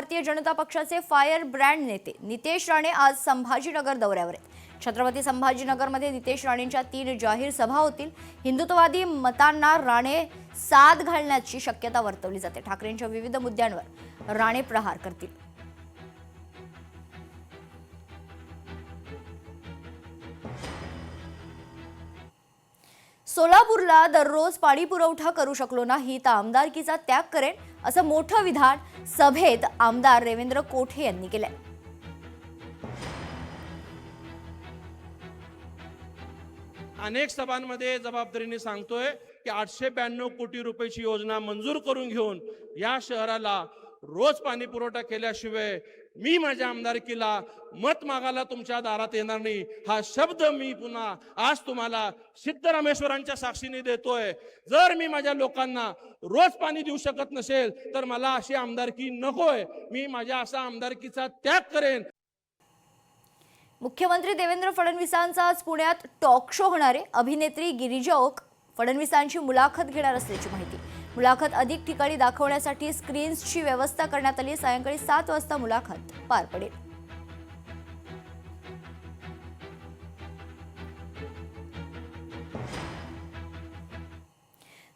भारतीय जनता पक्षाचे fire brand नेते नितेश राणे आज संभाजीनगर दौऱ्यावर आहेत। छत्रपती संभाजीनगरमध्ये नितेश राणेंच्या 3 जाहीर सभा होतील। हिंदुत्ववादी मतांना राणे साथ घालण्याची शक्यता वर्तवली जाते। ठाकरेंच्या विविध मुद्द्यांवर राणे प्रहार करतील। सोलापूरला दररोज पाणी पुरवठा करू शकलो नाही तर आमदारकीचा त्याग करेन, असं मोठं विधान सभेत आमदार रवींद्र कोठे यांनी केलंय। अनेक सभांमध्ये जबाबदारीने सांगतोय की 892 कोटी रुपयाची योजना मंजूर करून घेऊन या शहराला रोज पाणी पुरवठा केल्याशिवाय मी माझ्या आमदारकीला मत मागायला तुमच्या दारात येणार नाही, हा शब्द मी पुन्हा आज तुम्हाला सिद्धरामेश्वरांच्या साक्षीने देतोय। जर मी माझ्या लोकांना रोज पाणी देऊ शकत नसेल तर मला अशी आमदारकी नकोय, मी माझ्या असा आमदारकीचा त्याग करेन। मुख्यमंत्री देवेंद्र फडणवीसांचा आज पुण्यात टॉक शो होणार आहे। अभिनेत्री गिरिजा ओक फडणवीसांची मुलाखत घेणार असल्याची माहिती। मुलाखत अधिक ठिकाणी दाखवण्यासाठी स्क्रीन्सची व्यवस्था करण्यात आली। सायंकाळी 7 वाजता मुलाखत पार पडेल।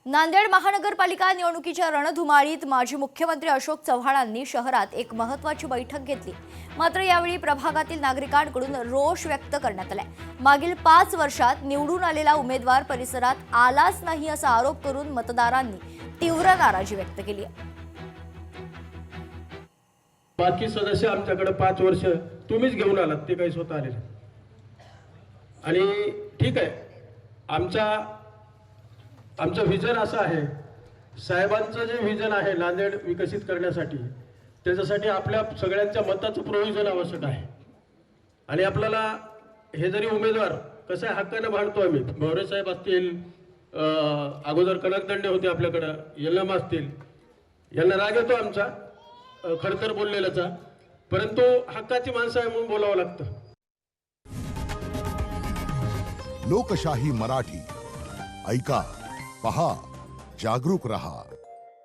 नांदेड महानगरपालिका निवडणुकीच्या रणधुमाळीत माजी मुख्यमंत्री अशोक चव्हाणांनी शहरात एक महत्त्वाची बैठक घेतली। मात्र यावेळी प्रभागातील नागरिकांकडून रोष व्यक्त करण्यात आलाय। मागील 5 वर्षात निवडून आलेला उमेदवार परिसरात आलाच नाही असा आरोप करून मतदारांनी तीव्र नाराजी व्यक्त केली आहे। बाकी सदस्य आमच्याकडे 5 वर्ष तुम्हीच घेऊन आलात, ते काही स्वतः आले आणि ठीक आहे। आमचं व्हिजन असं आहे, साहेबांचं जे व्हिजन आहे नांदेड विकसित करण्यासाठी, त्याच्यासाठी आपल्या सगळ्यांच्या मताचं प्रोव्हिजन आवश्यक आहे। आणि आपल्याला हे जरी उमेदवार कसं हक्काने भांडतो आम्ही, भवरे साहेब असतील, अगोदर कनकदंडे होते आपल्याकडं, यल्लम असतील, यांना राग येतो आमचा खडतर बोललेल्याचा, परंतु हक्काची माणसं आहे म्हणून बोलावं लागतं। लोकशाही मराठी ऐका, पहा, जागरूक रहा।